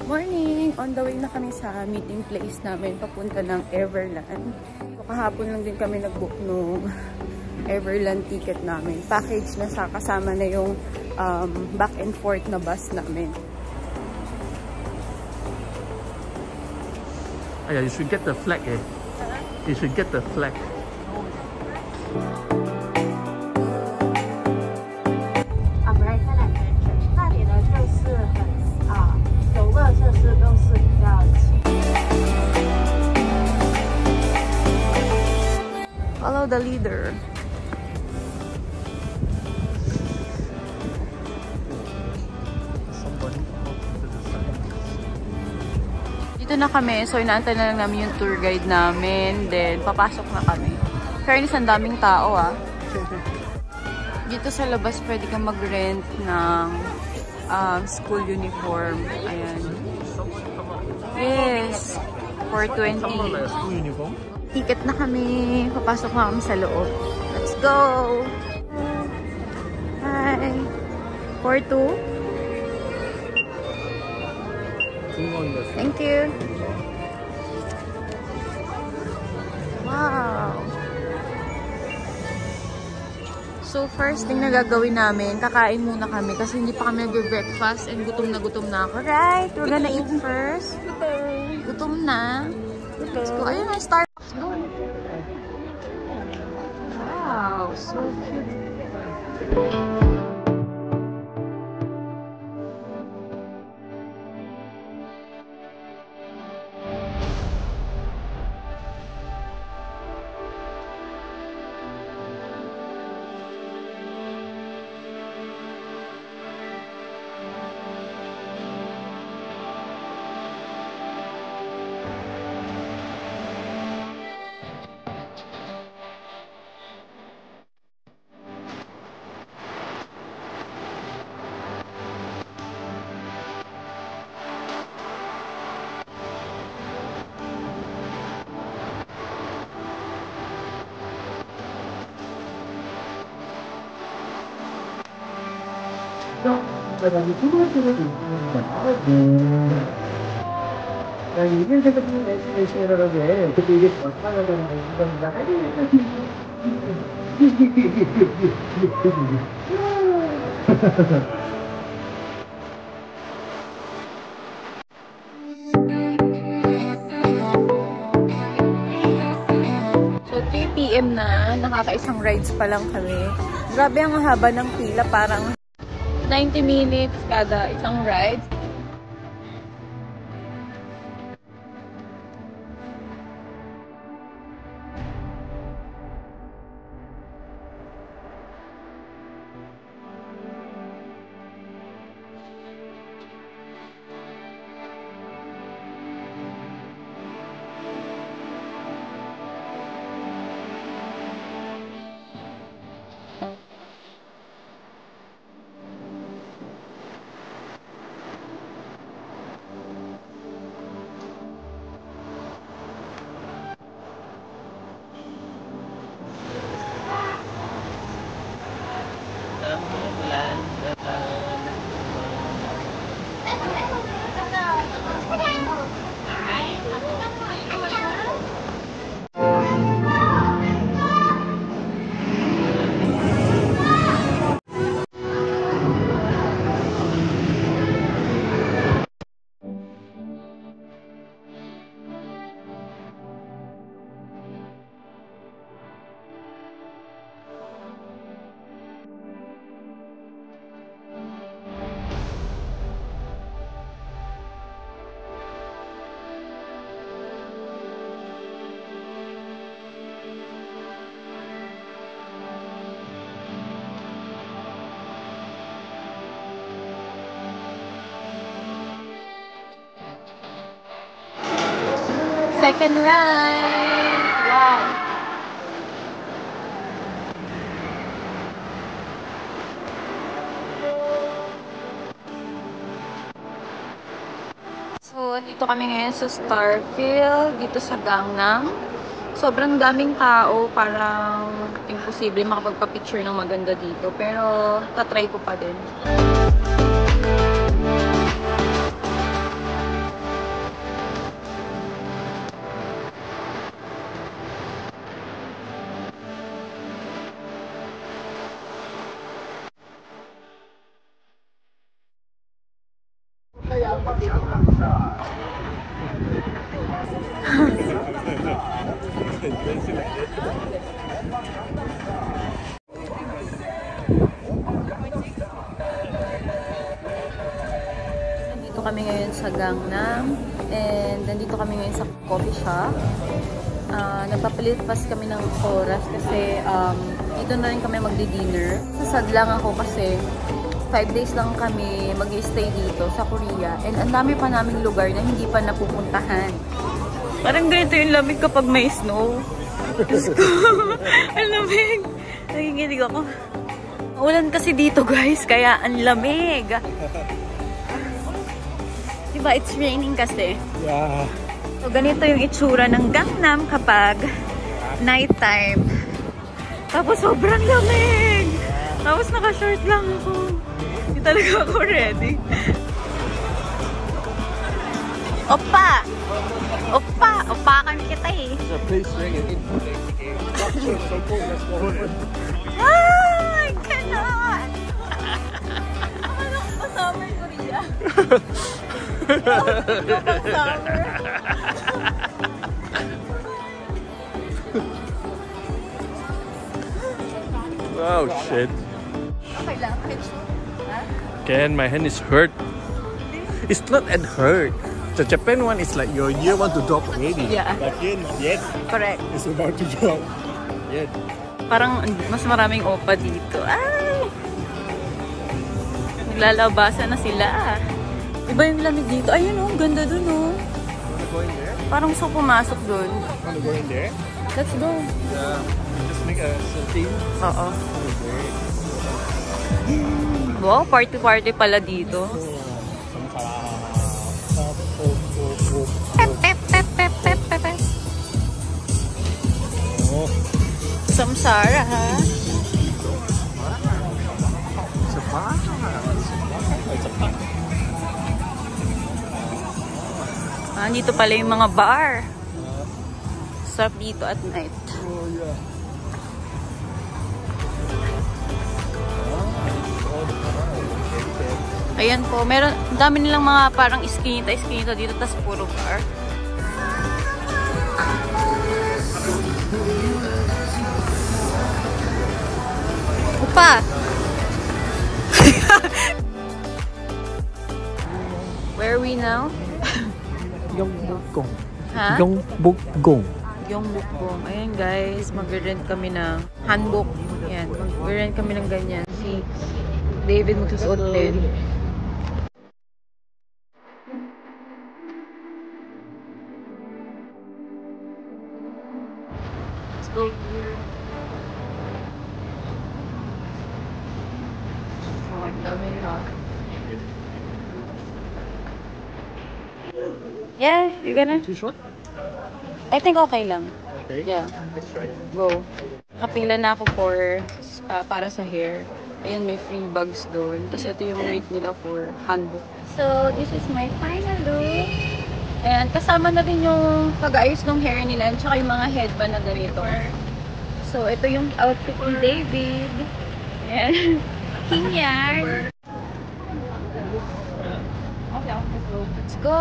Morning! On the way na kami sa meeting place namin papunta ng Everland. So, kahapon lang din kami nag-book nung Everland ticket namin. Package na sa kasama na yung back and forth na bus namin. Yeah, you should get the flag, eh? You should get the flag. 游乐设施都是比较齐。Follow the leader. Dito na kami, so inaantay na lang namin yung tour guide namin. Then, papasok na kami. Fairness, ang daming tao ah. Dito sa labas, pwede kang mag-rent ng school uniform. Ayan. Yes. For 20. School uniform? Ticket na kami. Papasok na kami sa loob. Let's go! Hi! For 2? Thank you! Wow! So, first thing na gagawin namin, kakain muna kami kasi hindi pa kami nag-breakfast and gutom na ako. Right? We're gonna eat first. Gutom na. Let's go. Ayun na, Starbucks. Go. Wow, so cute. 이게 생각하면 SNS라는데 그때 이게 얼마나 되는 겁니다. So, 3 PM na. Nakakaisang rides pa lang kami. Grabe ang haba ng pila. Parang 90 minutes kada isang ride. Second ride! Wow! So, dito kami ngayon sa Starfield, dito sa Gangnam. Sobrang daming tao, parang imposible makapagpa-picture ng maganda dito. Pero, tatry ko pa din. Nandito kami ngayon sa Gangnam and nandito kami ngayon sa coffee shop. Nagpapalit-pas kami ng oras kasi dito na rin kami magdi-dinner. Sasad lang ako kasi 5 days lang kami mag-stay dito sa Korea and ang dami pa naming lugar na hindi pa napupuntahan. Parang ganito yung lamig kapag may snow. Ang lamig. Nanginginig ako. Ulan kasi dito guys, kaya ang lamig. Diba, it's raining kasi. Yeah. So, ganito yung itsura ng Gangnam kapag nighttime. Tapos, sobrang lamig. Tapos, naka-short lang ako. Hindi talaga ako ready. Opa! Opa! Opakan kita eh. So please bring it in. So cool. Let's go. Ah! I cannot! Ano ko pa summer Korea? Ano pa summer? Oh shit. Okay lang. Ken, my hand is hurt. It's not at hurt. The Japan one is like Your year want to drop already. Yeah. But here, yet Correct. it's about to drop. Yet. Parang mas maraming opa dito. Ay! Naglalabasan na sila. Iba yung lamig dito. Ayun oh, ganda dun oh. Wanna go in there? Parang gusto pumasok dun. Wanna go in there? Let's go. Yeah. Just make a selfie. Oo. Wow, party-party pala dito. Pep, pep, pep, pep, pep, pep, pep. Oh. Samsara ha? Dito pala yung mga bar. Sarap dito at night. Oh yeah. Ayan po, meron, dami nilang mga parang iskinita dito, tas puro bar. Opa! Where are we now? Gyeongbokgung. Ha? Gyeongbokgung. Gyeongbokgung. Ayan guys, mag-rent kami ng hanbok. Ayan, mag-rent kami ng ganyan. Si David magsusuot din. Let's go here. Oh, ang dami na. Yeah, you gonna? Too short? I think okay lang. Okay. Yeah. Let's try. Go. Nakapila na ako para sa hair. Ayun, may free bags doon. Tapos ito yung rate nila for handbook. So, this is my final look. And kasama na rin yung pag-ayos ng hair nila at saka yung mga headband na ganito. So, ito yung outfit ni David. Ayan. King Yar. Let's go!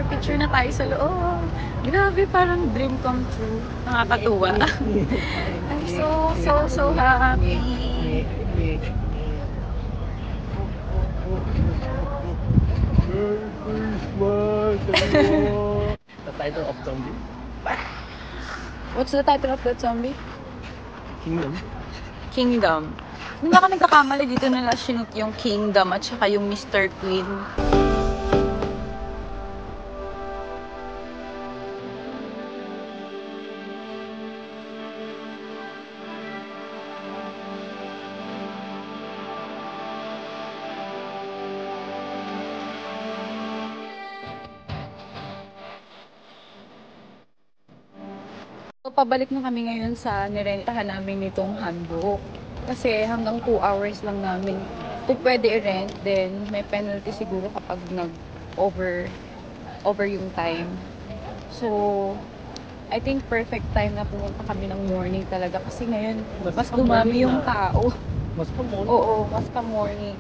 Picture na tayo sa loob. Grabe, parang dream come true. Nakakatuwa. I'm so happy. The title of Zombie. What's the title of that zombie? Kingdom. Kingdom. Hindi na ka nagkakamali dito nila sinut yung Kingdom at saka yung Mr. Queen. So, pabalik na kami ngayon sa nirentahan namin nitong handbook. Kasi hanggang 2 hours lang namin ito pwede i-rent. Then, may penalty siguro kapag nag-over yung time. So, I think perfect time na pumunta kami ng morning talaga. Kasi ngayon, mas dumami yung tao. Mas pa morning. Oo, mas pa morning.